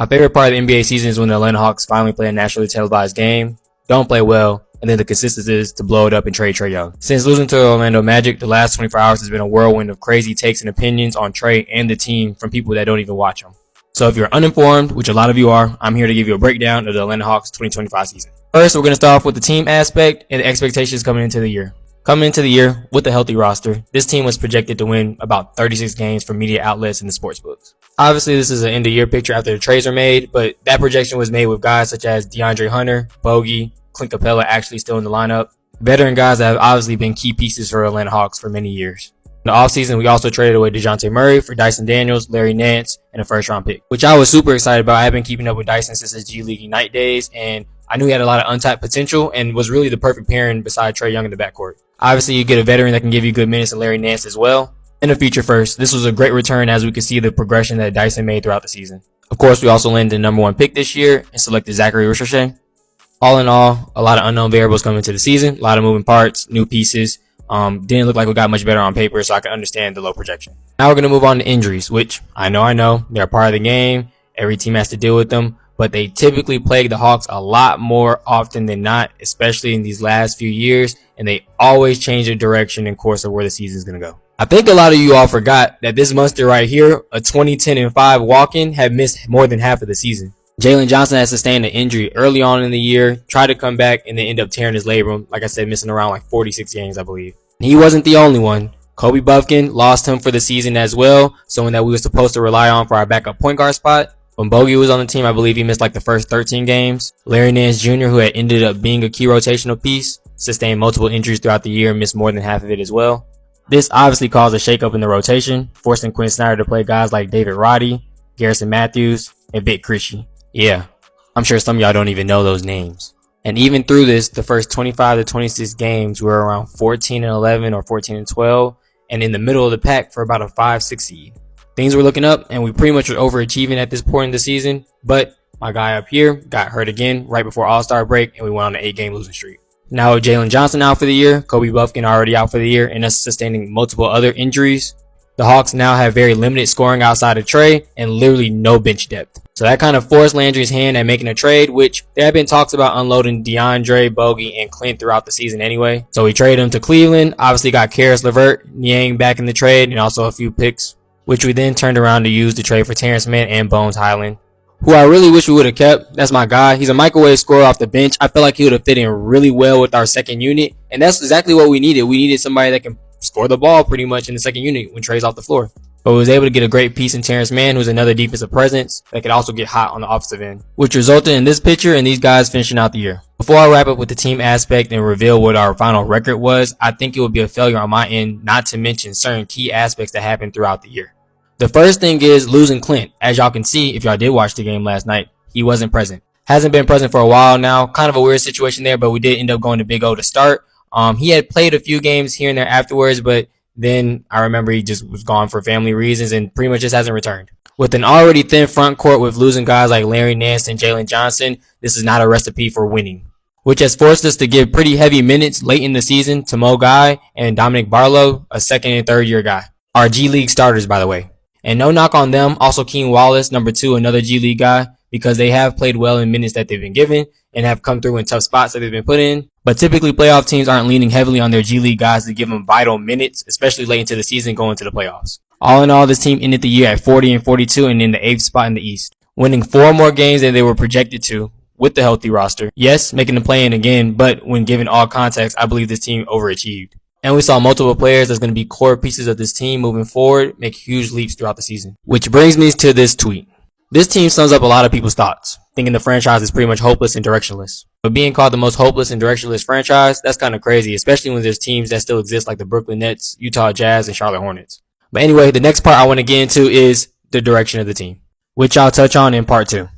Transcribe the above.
My favorite part of the NBA season is when the Atlanta Hawks finally play a nationally televised game, don't play well, and then the consistency is to blow it up and trade Trae Young. Since losing to the Orlando Magic, the last 24 hours has been a whirlwind of crazy takes and opinions on Trae and the team from people that don't even watch them. So if you're uninformed, which a lot of you are, I'm here to give you a breakdown of the Atlanta Hawks 2025 season. First, we're going to start off with the team aspect and the expectations coming into the year. Coming into the year with a healthy roster, this team was projected to win about 36 games from media outlets and the sports books. Obviously, this is an end-of-year picture after the trades are made, but that projection was made with guys such as DeAndre Hunter, Bogey, Clint Capella actually still in the lineup. Veteran guys that have obviously been key pieces for Atlanta Hawks for many years. In the offseason, we also traded away DeJounte Murray for Dyson Daniels, Larry Nance, and a first-round pick, which I was super excited about. I've been keeping up with Dyson since his G League Ignite days, and I knew he had a lot of untapped potential and was really the perfect pairing beside Trae Young in the backcourt. Obviously, you get a veteran that can give you good minutes in Larry Nance as well. And a future first, this was a great return as we could see the progression that Dyson made throughout the season. Of course, we also landed the number 1 pick this year and selected Zachary Ricochet. All in all, a lot of unknown variables coming into the season, a lot of moving parts, new pieces. Didn't look like we got much better on paper, so I can understand the low projection. Now we're going to move on to injuries, which I know, they're part of the game. Every team has to deal with them, but they typically plague the Hawks a lot more often than not, especially in these last few years, and they always change the direction and course of where the season is going to go. I think a lot of you all forgot that this monster right here, a 20-10-5 walk-in, had missed more than half of the season. Jalen Johnson had sustained an injury early on in the year, tried to come back, and then ended up tearing his labrum. Like I said, missing around like 46 games, I believe. And he wasn't the only one. Kobe Buffkin lost him for the season as well, someone that we were supposed to rely on for our backup point guard spot. When Bogey was on the team, I believe he missed like the first 13 games. Larry Nance Jr., who had ended up being a key rotational piece, sustained multiple injuries throughout the year and missed more than half of it as well. This obviously caused a shakeup in the rotation, forcing Quinn Snyder to play guys like David Roddy, Garrison Matthews, and Vic Krejci. Yeah, I'm sure some of y'all don't even know those names. And even through this, the first 25 to 26 games were around 14-11 or 14-12, and in the middle of the pack for about a 5-6 seed. Things were looking up, and we pretty much were overachieving at this point in the season, but my guy up here got hurt again right before All-Star break, and we went on an 8-game losing streak. Now with Jalen Johnson out for the year, Kobe Buffkin already out for the year, and us sustaining multiple other injuries, the Hawks now have very limited scoring outside of Trae and literally no bench depth. So that kind of forced Landry's hand at making a trade, which there have been talks about unloading DeAndre, Bogey, and Clint throughout the season anyway. So we traded them to Cleveland, obviously got Karis LeVert, Niang back in the trade, and also a few picks, which we then turned around to use to trade for Terrence Mann and Bones Highland, who I really wish we would have kept. That's my guy. He's a microwave scorer off the bench. I feel like he would have fit in really well with our second unit, and that's exactly what we needed. We needed somebody that can score the ball pretty much in the second unit when Trae's off the floor. But we was able to get a great piece in Terrence Mann, who's another defensive presence that could also get hot on the offensive end, which resulted in this picture and these guys finishing out the year. Before I wrap up with the team aspect and reveal what our final record was, I think it would be a failure on my end not to mention certain key aspects that happened throughout the year. The first thing is losing Clint. As y'all can see, if y'all did watch the game last night, he wasn't present. Hasn't been present for a while now. Kind of a weird situation there, but we did end up going to Big O to start. He had played a few games here and there afterwards, but then I remember he just was gone for family reasons and pretty much just hasn't returned. With an already thin front court with losing guys like Larry Nance and Jalen Johnson, this is not a recipe for winning, which has forced us to give pretty heavy minutes late in the season to Mo Guy and Dominic Barlow, a second and third year guy. Our G League starters, by the way. And no knock on them. Also, Keen Wallace, number 2, another G League guy, because they have played well in minutes that they've been given and have come through in tough spots that they've been put in. But typically, playoff teams aren't leaning heavily on their G League guys to give them vital minutes, especially late into the season going to the playoffs. All in all, this team ended the year at 40-42 and in the 8th spot in the East, winning 4 more games than they were projected to with the healthy roster. Yes, making the play-in again, but when given all context, I believe this team overachieved. And we saw multiple players that's going to be core pieces of this team moving forward make huge leaps throughout the season. Which brings me to this tweet. This team sums up a lot of people's thoughts, thinking the franchise is pretty much hopeless and directionless. But being called the most hopeless and directionless franchise, that's kind of crazy, especially when there's teams that still exist like the Brooklyn Nets, Utah Jazz, and Charlotte Hornets. But anyway, the next part I want to get into is the direction of the team, which I'll touch on in part 2.